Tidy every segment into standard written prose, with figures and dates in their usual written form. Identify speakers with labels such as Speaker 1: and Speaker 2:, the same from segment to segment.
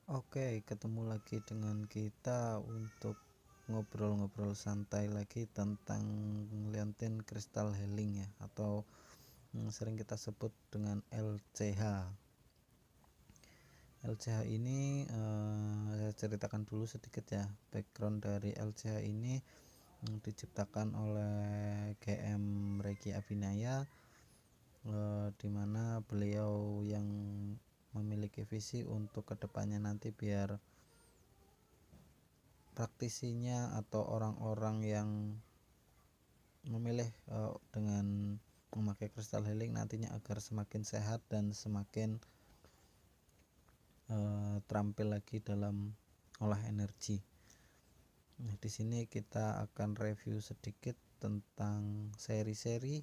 Speaker 1: Oke, ketemu lagi dengan kita untuk ngobrol-ngobrol santai lagi tentang liontin crystal healing ya, atau sering kita sebut dengan LCH. LCH ini saya ceritakan dulu sedikit ya, background dari LCH ini diciptakan oleh GM Reiki Abhinaya, di mana beliau yang memiliki visi untuk kedepannya nanti biar praktisinya atau orang-orang yang memilih dengan memakai crystal healing nantinya agar semakin sehat dan semakin terampil lagi dalam olah energi. Nah, di sini kita akan review sedikit tentang seri-seri,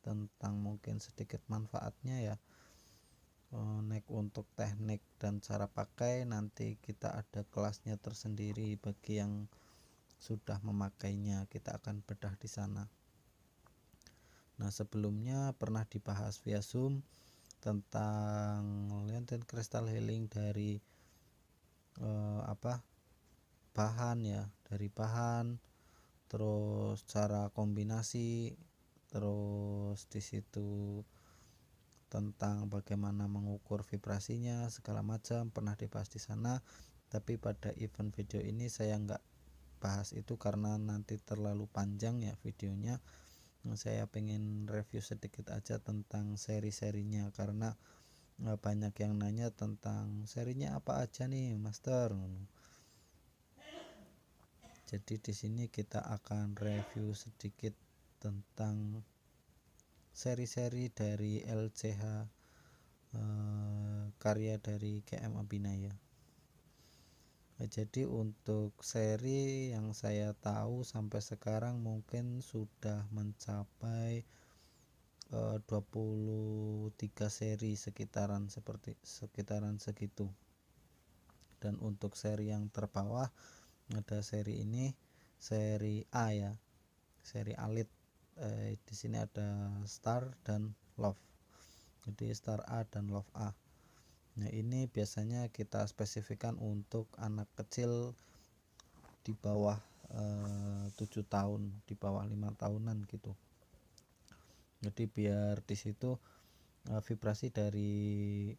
Speaker 1: tentang mungkin sedikit manfaatnya ya. Next untuk teknik dan cara pakai nanti kita ada kelasnya tersendiri bagi yang sudah memakainya, kita akan bedah di sana. Nah, sebelumnya pernah dibahas via Zoom tentang liontin crystal healing dari bahan ya, dari bahan, terus cara kombinasi, terus di situ tentang bagaimana mengukur vibrasinya segala macam pernah dibahas di sana. Tapi pada event video ini saya nggak bahas itu karena nanti terlalu panjang ya videonya. Saya pengen review sedikit aja tentang seri-serinya karena banyak yang nanya tentang serinya apa aja nih Master. Jadi di sini kita akan review sedikit tentang seri-seri dari LCH, karya dari GM Abhinaya. Jadi untuk seri yang saya tahu sampai sekarang mungkin sudah mencapai 23 seri sekitaran segitu. Dan untuk seri yang terbawah ada seri ini, seri A ya, seri Alit. Di sini ada Star dan Love. Jadi Star A dan Love A. Nah, ini biasanya kita spesifikkan untuk anak kecil di bawah 7 tahun, di bawah 5 tahunan gitu. Jadi biar di situ vibrasi dari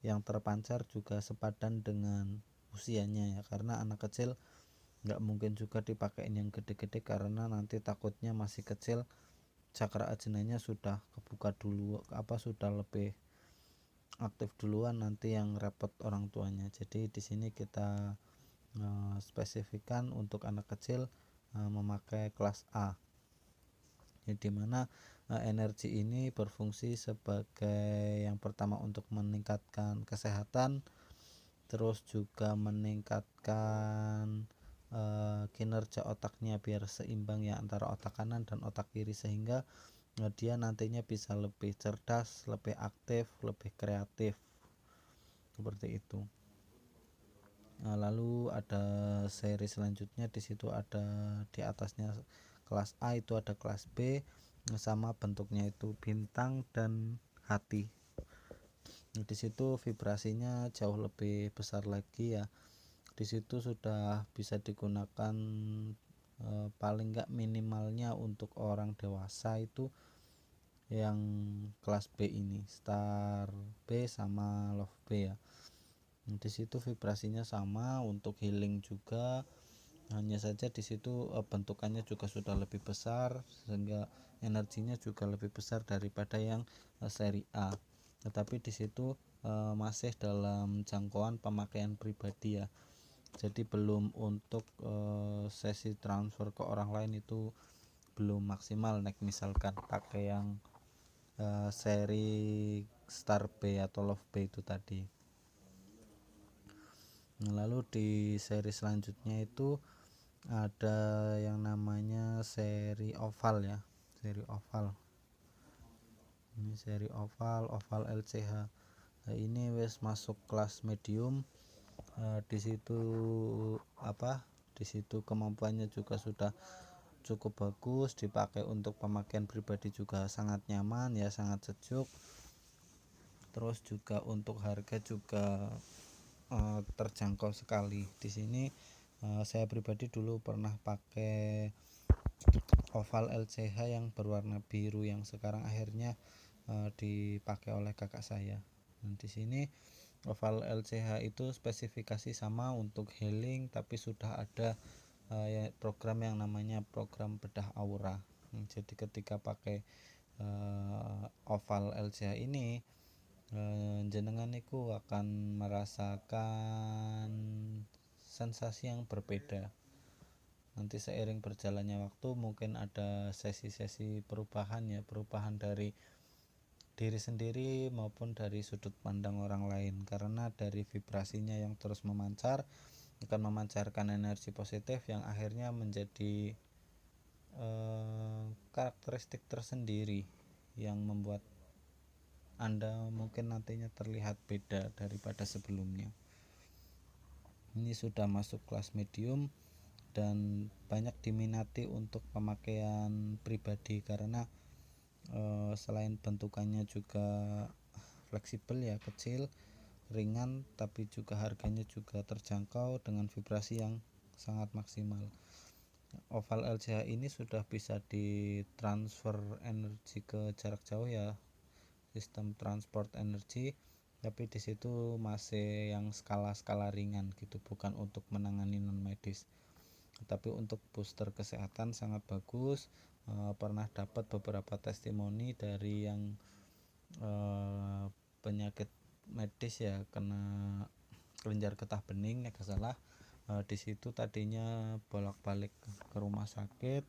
Speaker 1: yang terpancar juga sepadan dengan usianya ya, karena anak kecil nggak mungkin juga dipakein yang gede-gede karena nanti takutnya masih kecil cakra ajnanya sudah kebuka dulu, sudah lebih aktif duluan, nanti yang repot orang tuanya. Jadi di sini kita spesifikkan untuk anak kecil memakai kelas A, jadi dimana energi ini berfungsi sebagai yang pertama untuk meningkatkan kesehatan, terus juga meningkatkan kinerja otaknya biar seimbang ya antara otak kanan dan otak kiri, sehingga dia nantinya bisa lebih cerdas, lebih aktif, lebih kreatif seperti itu. Lalu ada seri selanjutnya, di situ ada di atasnya kelas A itu ada kelas B, sama bentuknya itu bintang dan hati. Di situ vibrasinya jauh lebih besar lagi ya. Di situ sudah bisa digunakan paling enggak minimalnya untuk orang dewasa itu yang kelas B ini, Star B sama Love B ya. Di situ vibrasinya sama untuk healing juga, hanya saja di situ bentukannya juga sudah lebih besar sehingga energinya juga lebih besar daripada yang seri A. Tetapi di situ masih dalam jangkauan pemakaian pribadi ya. Jadi belum untuk sesi transfer ke orang lain, itu belum maksimal. Misalkan pakai yang seri Star B atau Love B itu tadi. Lalu di seri selanjutnya itu ada yang namanya seri oval ya, seri oval. Ini seri oval LCH. Nah, ini wes masuk kelas medium. Di situ di situ kemampuannya juga sudah cukup bagus, dipakai untuk pemakaian pribadi juga sangat nyaman ya, sangat sejuk. Terus juga untuk harga juga terjangkau sekali. Di sini saya pribadi dulu pernah pakai oval LCH yang berwarna biru yang sekarang akhirnya dipakai oleh kakak saya. Nah, di sini oval LCH itu spesifikasi sama untuk healing, tapi sudah ada program yang namanya program bedah aura. Jadi ketika pakai oval LCH ini, jenengan niku akan merasakan sensasi yang berbeda. Nanti seiring berjalannya waktu mungkin ada sesi-sesi perubahan dari diri sendiri maupun dari sudut pandang orang lain, karena dari vibrasinya yang terus memancar akan memancarkan energi positif yang akhirnya menjadi karakteristik tersendiri yang membuat Anda mungkin nantinya terlihat beda daripada sebelumnya. Ini sudah masuk kelas medium dan banyak diminati untuk pemakaian pribadi karena selain bentukannya juga fleksibel ya, kecil, ringan, tapi juga harganya juga terjangkau dengan vibrasi yang sangat maksimal. Oval LCH ini sudah bisa ditransfer energi ke jarak jauh ya, sistem transport energi, tapi di situ masih yang skala-skala ringan gitu, bukan untuk menangani non medis, tapi untuk booster kesehatan sangat bagus. Pernah dapat beberapa testimoni dari yang penyakit medis ya, kena kelenjar getah bening ya salah. Di situ tadinya bolak-balik ke rumah sakit,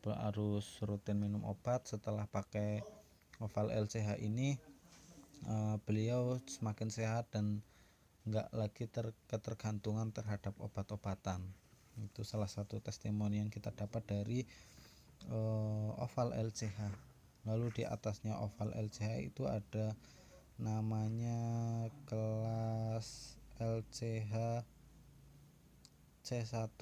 Speaker 1: harus rutin minum obat. Setelah pakai oval LCH ini, beliau semakin sehat dan nggak lagi ketergantungan terhadap obat-obatan. Itu salah satu testimoni yang kita dapat dari oval LCH. Lalu di atasnya oval LCH itu ada namanya kelas LCH C1.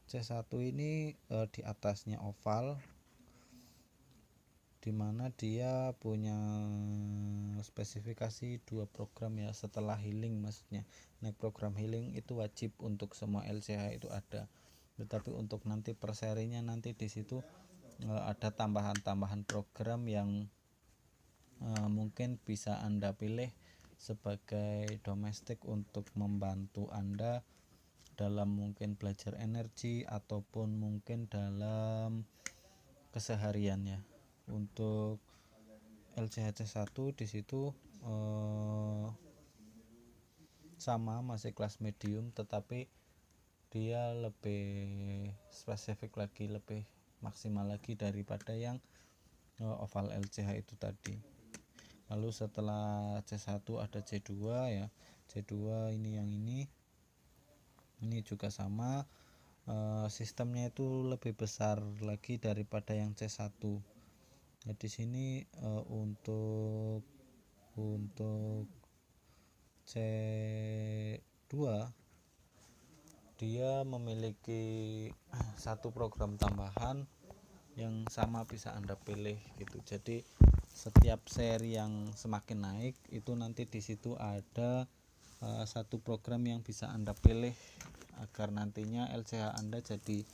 Speaker 1: C1 ini di atasnya oval, dimana dia punya spesifikasi 2 program ya, setelah healing maksudnya. Nah, program healing itu wajib untuk semua LCH itu ada, tetapi untuk nanti perserinya nanti di situ ada tambahan-tambahan program yang mungkin bisa Anda pilih sebagai domestik untuk membantu Anda dalam mungkin belajar energi ataupun mungkin dalam kesehariannya. Untuk LCH1 di situ sama, masih kelas medium, tetapi dia lebih spesifik lagi, lebih maksimal lagi daripada yang oval LCH itu tadi. Lalu setelah C1 ada C2 ya. C2 ini yang ini juga sama, sistemnya itu lebih besar lagi daripada yang C1. Nah, di sini untuk C2 dia memiliki satu program tambahan yang sama bisa Anda pilih gitu. Jadi setiap seri yang semakin naik itu nanti di situ ada satu program yang bisa Anda pilih agar nantinya LCH Anda jadi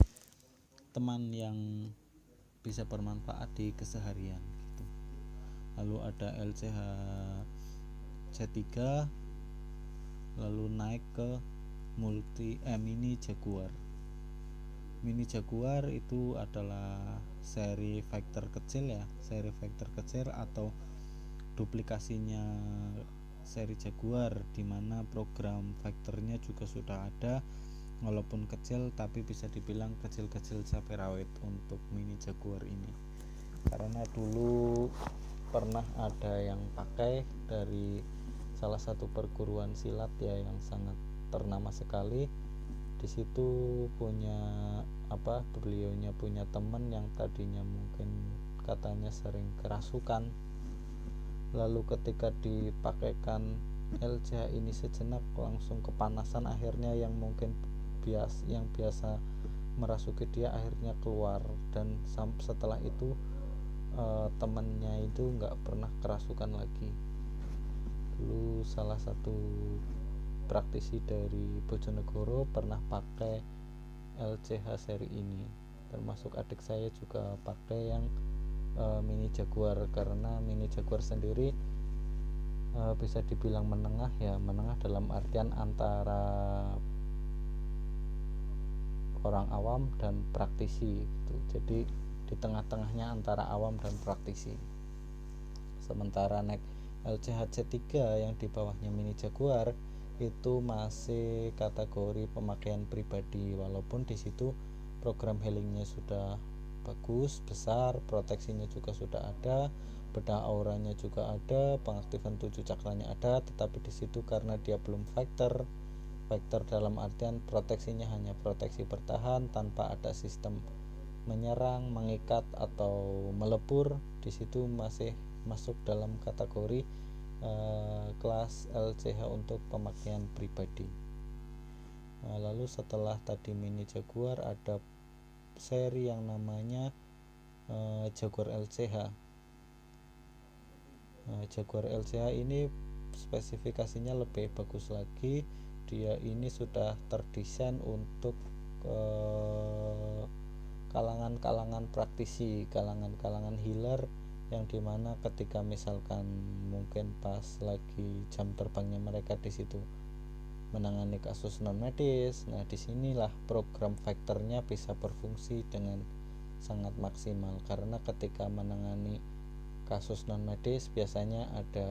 Speaker 1: teman yang bisa bermanfaat di keseharian gitu. Lalu ada LCH C3, lalu naik ke mini Jaguar. Mini Jaguar itu adalah seri vector kecil ya, seri vector kecil atau duplikasinya seri Jaguar, dimana program vektornya juga sudah ada, walaupun kecil tapi bisa dibilang kecil-kecil cabai rawit untuk mini Jaguar ini. Karena dulu pernah ada yang pakai dari salah satu perguruan silat ya yang sangat ternama sekali. Di situ beliaunya punya teman yang tadinya mungkin katanya sering kerasukan. Lalu ketika dipakaikan LCH ini sejenak langsung kepanasan, akhirnya yang mungkin biasa merasuki dia akhirnya keluar, dan setelah itu temennya itu nggak pernah kerasukan lagi. Dulu salah satu praktisi dari Bojonegoro pernah pakai LCH seri ini, termasuk adik saya juga pakai yang Mini Jaguar, karena Mini Jaguar sendiri bisa dibilang menengah ya, menengah dalam artian antara orang awam dan praktisi gitu. Jadi di tengah-tengahnya antara awam dan praktisi. Sementara naik LCHC3 yang di bawahnya Mini Jaguar itu masih kategori pemakaian pribadi, walaupun di situ program healingnya sudah bagus, besar, proteksinya juga sudah ada, bedah auranya juga ada, pengaktifan 7 cakranya ada, tetapi di situ karena dia belum fighter dalam artian proteksinya hanya proteksi bertahan tanpa ada sistem menyerang, mengikat atau melebur, di situ masih masuk dalam kategori kelas LCH untuk pemakaian pribadi. Lalu setelah tadi Mini Jaguar ada seri yang namanya Jaguar LCH. Jaguar LCH ini spesifikasinya lebih bagus lagi. Dia ini sudah terdesain untuk kalangan-kalangan praktisi, kalangan-kalangan healer, yang dimana ketika misalkan mungkin pas lagi jam terbangnya mereka di situ menangani kasus non medis, nah disinilah program faktornya bisa berfungsi dengan sangat maksimal, karena ketika menangani kasus non medis biasanya ada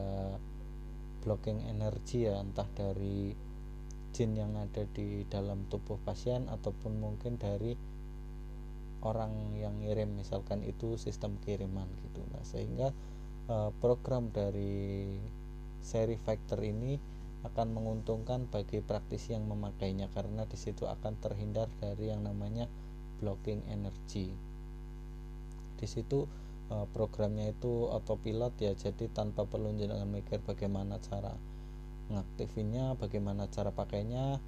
Speaker 1: blocking energi ya, entah dari jin yang ada di dalam tubuh pasien ataupun mungkin dari orang yang ngirim, misalkan itu sistem kiriman gitu. Nah sehingga program dari seri factor ini akan menguntungkan bagi praktisi yang memakainya, karena di situ akan terhindar dari yang namanya blocking energy. Di situ programnya itu autopilot ya, jadi tanpa perlu jangan mikir bagaimana cara ngaktifinnya, bagaimana cara pakainya.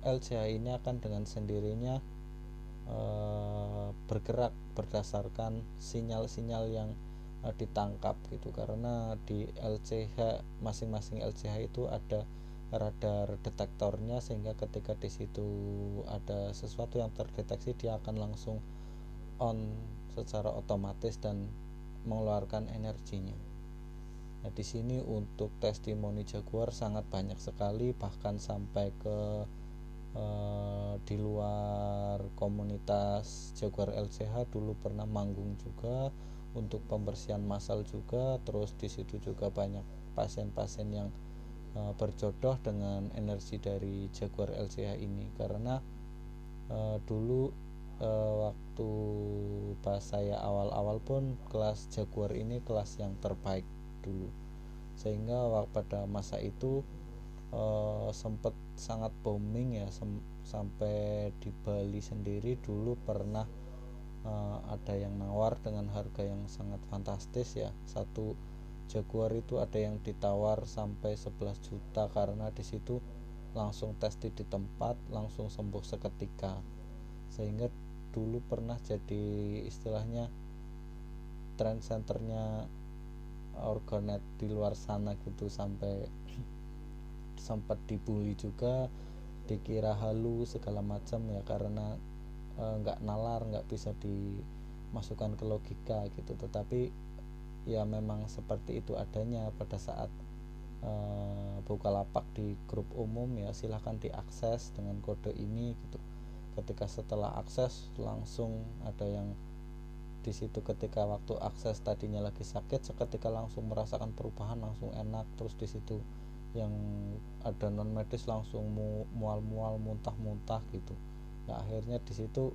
Speaker 1: LCH ini akan dengan sendirinya bergerak berdasarkan sinyal-sinyal yang ditangkap gitu, karena di LCH masing-masing LCH itu ada radar detektornya, sehingga ketika di situ ada sesuatu yang terdeteksi dia akan langsung on secara otomatis dan mengeluarkan energinya. Nah, di sini untuk testimoni Jaguar sangat banyak sekali, bahkan sampai ke di luar komunitas Jaguar LCH dulu pernah manggung juga untuk pembersihan massal juga. Terus di situ juga banyak pasien-pasien yang berjodoh dengan energi dari Jaguar LCH ini, karena dulu waktu pas saya awal-awal pun kelas Jaguar ini kelas yang terbaik dulu, sehingga pada masa itu sempat sangat booming ya, sampai di Bali sendiri dulu pernah ada yang nawar dengan harga yang sangat fantastis ya. Satu Jaguar itu ada yang ditawar sampai 11 juta, karena di situ langsung tested di tempat, langsung sembuh seketika. Sehingga dulu pernah jadi istilahnya trend centernya organet di luar sana gitu, sampai sempat dibully juga, dikira halu segala macam ya, karena nggak nalar, nggak bisa dimasukkan ke logika gitu. Tetapi ya memang seperti itu adanya pada saat Bukalapak di grup umum ya, silahkan diakses dengan kode ini gitu. Ketika setelah akses langsung ada yang di situ, ketika waktu akses tadinya lagi sakit, seketika langsung merasakan perubahan, langsung enak. Terus di situ yang ada non medis langsung mual-mual, muntah-muntah gitu. Nah, akhirnya di situ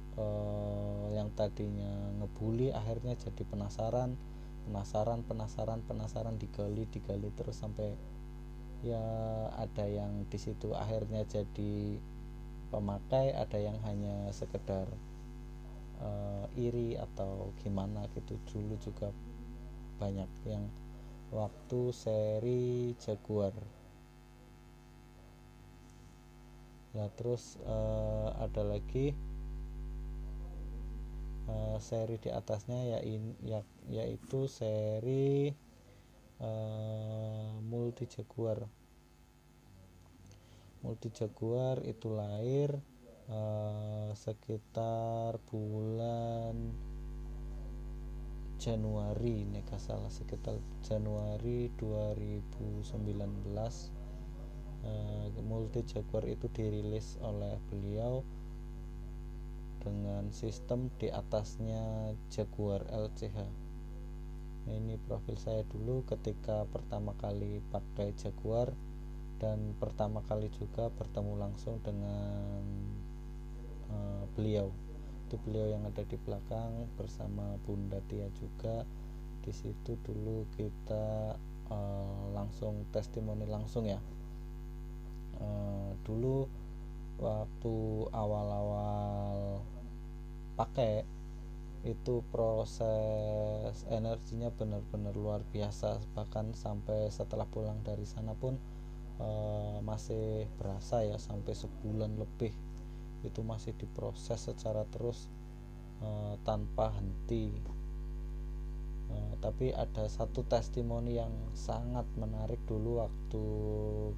Speaker 1: yang tadinya ngebully akhirnya jadi penasaran, digali terus sampai ya ada yang di situ akhirnya jadi pemakai, ada yang hanya sekedar iri atau gimana gitu. Dulu juga banyak yang waktu seri Jaguar. Nah terus ada lagi seri di atasnya yaitu seri Multi Jaguar itu lahir sekitar bulan Januari, nek salah, sekitar Januari 2019. Multi Jaguar itu dirilis oleh beliau dengan sistem di atasnya Jaguar LCH. Nah, ini profil saya dulu ketika pertama kali pakai Jaguar dan pertama kali juga bertemu langsung dengan beliau. Itu beliau yang ada di belakang bersama Bunda Tia juga. Di situ dulu kita langsung testimoni langsung ya. Dulu waktu awal-awal pakai itu proses energinya benar-benar luar biasa, bahkan sampai setelah pulang dari sana pun masih berasa ya, sampai sebulan lebih itu masih diproses secara terus tanpa henti. Tapi ada satu testimoni yang sangat menarik dulu waktu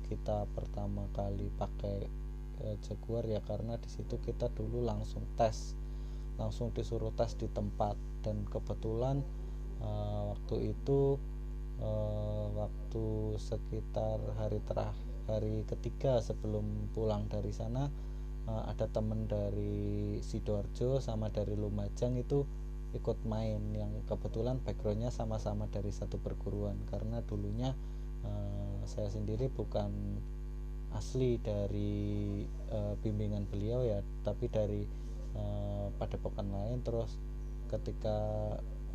Speaker 1: kita pertama kali pakai Jaguar ya, karena di situ kita dulu langsung disuruh tes di tempat. Dan kebetulan waktu itu waktu sekitar hari ketiga sebelum pulang dari sana, ada temen dari Sidoarjo sama dari Lumajang itu ikut main, yang kebetulan backgroundnya sama-sama dari satu perguruan, karena dulunya saya sendiri bukan asli dari bimbingan beliau ya, tapi dari padepokan lain. Terus ketika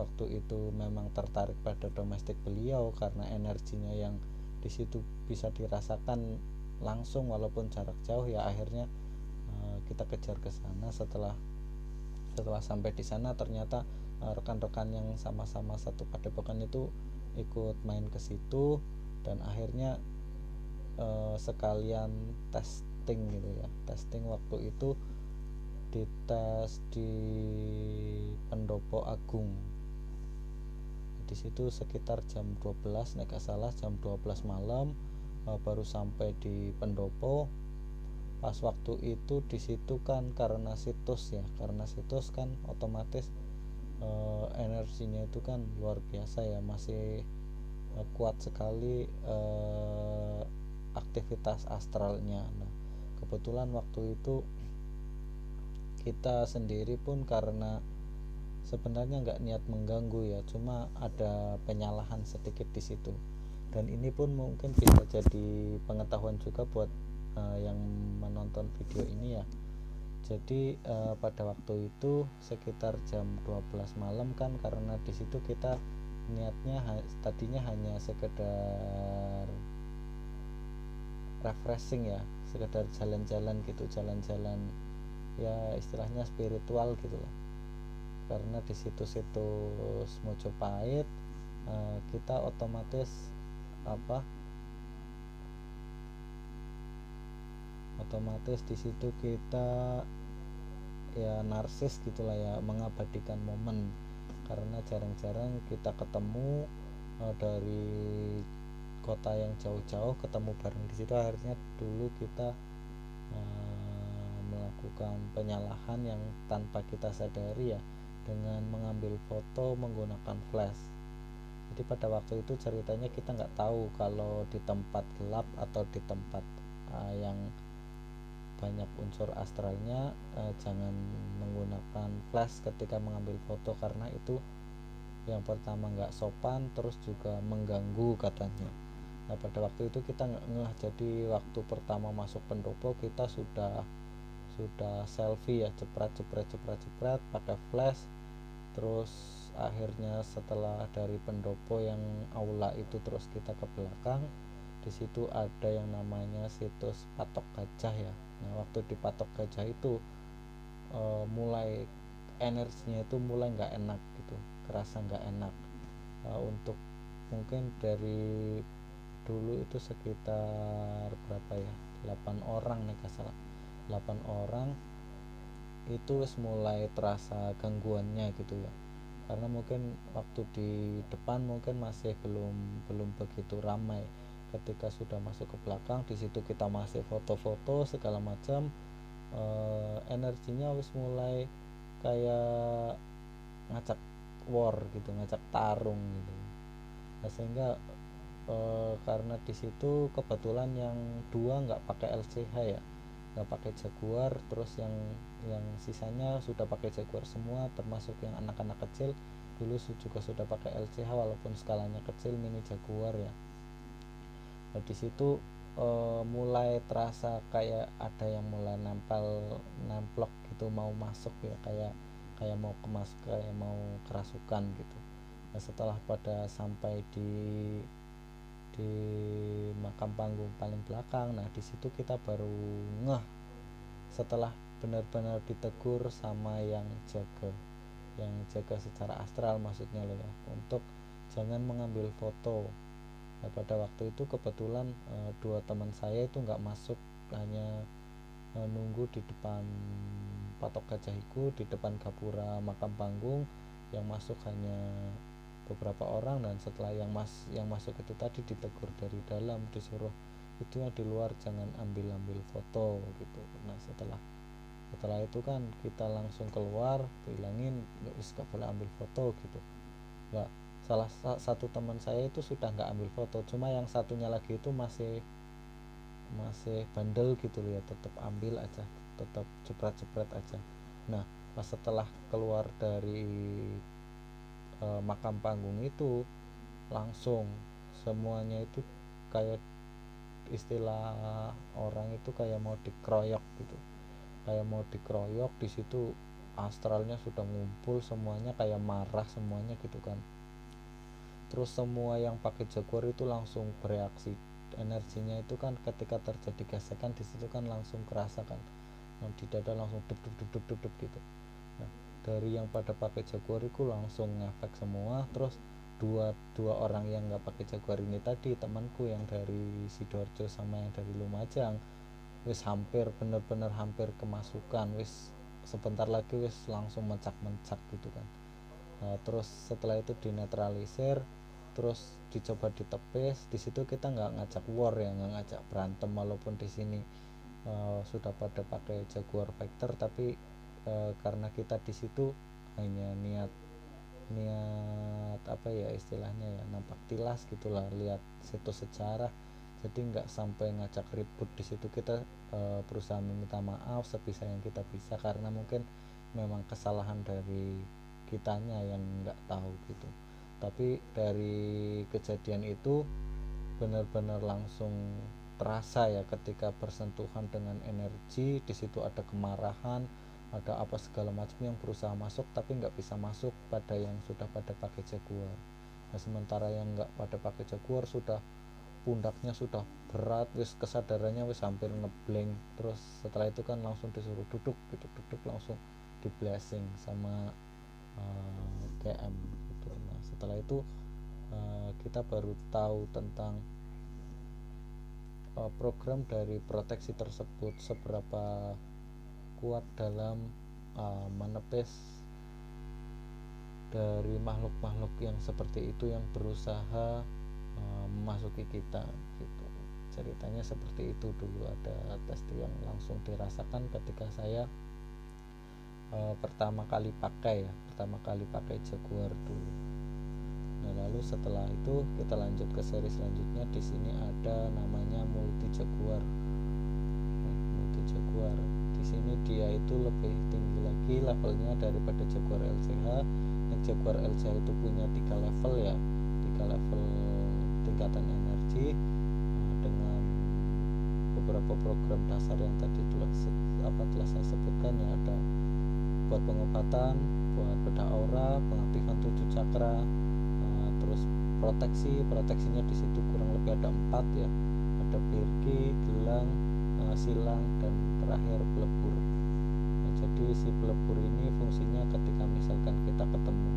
Speaker 1: waktu itu memang tertarik pada domestik beliau karena energinya yang di situ bisa dirasakan langsung walaupun jarak jauh, ya akhirnya kita kejar ke sana. Setelah sampai di sana ternyata rekan-rekan yang sama-sama satu padepokan itu ikut main ke situ, dan akhirnya sekalian testing gitu ya. Testing waktu itu dites di Pendopo Agung. Di situ sekitar jam 12 nek salah, jam 12 malam baru sampai di Pendopo. Pas waktu itu di situ kan karena situs kan otomatis energinya itu kan luar biasa ya, masih kuat sekali aktivitas astralnya. Nah, kebetulan waktu itu kita sendiri pun karena sebenarnya nggak niat mengganggu ya, cuma ada penyalahan sedikit di situ. Dan ini pun mungkin bisa jadi pengetahuan juga buat yang menonton video ini ya. Jadi pada waktu itu sekitar jam 12 malam kan, karena di situ kita niatnya tadinya hanya sekedar refreshing ya, sekedar jalan-jalan gitu, jalan-jalan ya istilahnya spiritual gitu lah. Karena di situs Mojopahit kita otomatis di situ kita ya narsis gitulah ya, mengabadikan momen, karena jarang-jarang kita ketemu dari kota yang jauh-jauh ketemu bareng di situ. Akhirnya dulu kita melakukan penyalahan yang tanpa kita sadari ya, dengan mengambil foto menggunakan flash. Jadi pada waktu itu ceritanya kita nggak tahu kalau di tempat gelap atau di tempat yang banyak unsur astralnya jangan menggunakan flash ketika mengambil foto, karena itu yang pertama nggak sopan, terus juga mengganggu katanya. Nah, pada waktu itu kita nggak ngeh, jadi waktu pertama masuk pendopo kita sudah selfie ya, jepret pakai flash. Terus akhirnya setelah dari pendopo yang aula itu terus kita ke belakang, di situ ada yang namanya situs Patok Gajah ya. Nah, waktu di Patok Gajah itu mulai energinya itu mulai nggak enak gitu, kerasa nggak enak. Untuk mungkin dari dulu itu sekitar berapa ya, 8 orang nih salah, 8 orang itu wis mulai terasa gangguannya gitu ya, karena mungkin waktu di depan mungkin masih belum belum begitu ramai. Ketika sudah masuk ke belakang, di situ kita masih foto-foto segala macam, energinya wis mulai kayak ngajak war gitu, ngajak tarung gitu. Nah, sehingga karena di situ kebetulan yang dua nggak pakai LCH ya, nggak pakai Jaguar, terus yang sisanya sudah pakai Jaguar semua, termasuk yang anak-anak kecil dulu juga sudah pakai LCH walaupun skalanya kecil, mini Jaguar ya. Nah, di situ mulai terasa kayak ada yang mulai nemplok gitu, mau masuk ya, kayak kayak mau kemasuk, kayak mau kerasukan gitu. Nah, setelah pada sampai di makam panggung paling belakang, nah di situ kita baru ngeh, setelah benar-benar ditegur sama yang jaga secara astral maksudnya loh ya, untuk jangan mengambil foto. Nah, pada waktu itu kebetulan dua teman saya itu nggak masuk, hanya nunggu di depan patok Gajah di depan gapura makam panggung. Yang masuk hanya beberapa orang, dan setelah yang masuk itu tadi ditegur dari dalam, disuruh itu yang di luar jangan ambil foto gitu. Nah, setelah itu kan kita langsung keluar, bilangin nggak bisa, boleh ambil foto gitu. Nggak, salah satu teman saya itu sudah nggak ambil foto, cuma yang satunya lagi itu masih bandel gitu loh ya, tetap ambil aja, tetap jepret aja. Nah, pas setelah keluar dari makam panggung itu, langsung semuanya itu kayak istilah orang itu kayak mau dikeroyok gitu, kayak mau dikeroyok. Di situ astralnya sudah ngumpul semuanya, kayak marah semuanya gitu kan. Terus semua yang pakai Jaguar itu langsung bereaksi, energinya itu kan ketika terjadi gesekan di situ kan langsung kerasa kan, di dada langsung duk gitu. Nah, dari yang pada pakai Jaguar itu langsung ngefek semua. Terus dua orang yang nggak pakai Jaguar ini tadi, temanku yang dari Sidoarjo sama yang dari Lumajang, wis bener-bener hampir kemasukan, wis sebentar lagi wis langsung mencak gitu kan. Nah, terus setelah itu dinetralisir, terus dicoba ditepis. Di situ kita nggak ngajak war ya, nggak ngajak berantem, walaupun di sini sudah pada pakai Jaguar Vector, tapi karena kita di situ hanya niat apa ya istilahnya ya, nampak tilas gitulah, lihat situs sejarah. Jadi nggak sampai ngajak ribut. Di situ kita berusaha meminta maaf sebisa yang kita bisa, karena mungkin memang kesalahan dari kitanya yang nggak tahu gitu. Tapi dari kejadian itu benar-benar langsung terasa ya, ketika bersentuhan dengan energi. Di situ ada kemarahan, ada apa segala macam yang berusaha masuk tapi nggak bisa masuk pada yang sudah pada pakai Jaguar. Nah, sementara yang nggak pada pakai Jaguar sudah pundaknya sudah berat, wis kesadarannya wis hampir ngeblank. Terus setelah itu kan langsung disuruh duduk gitu, langsung di blessing sama GM gitu. Nah, setelah itu kita baru tahu tentang program dari proteksi tersebut, seberapa kuat dalam menepis dari makhluk-makhluk yang seperti itu yang berusaha memasuki kita gitu. Ceritanya seperti itu. Dulu ada tes yang langsung dirasakan ketika saya pertama kali pakai Jaguar dulu. Nah, lalu setelah itu kita lanjut ke seri selanjutnya. Di sini ada namanya multi Jaguar. Di sini dia itu lebih tinggi lagi levelnya daripada Jaguar LCH. Yang Jaguar LCH itu punya 3 level ya, 3 level tingkatan energi, dengan beberapa program dasar yang tadi telah saya sebutkan ya. Ada buat pengobatan, buat bedah aura, pengaktifan 7 cakra, terus proteksinya di situ kurang lebih ada 4 ya. Ada birki, gelang, silang, dan terakhir pelebur. Nah, jadi si pelebur ini fungsinya ketika misalkan kita ketemu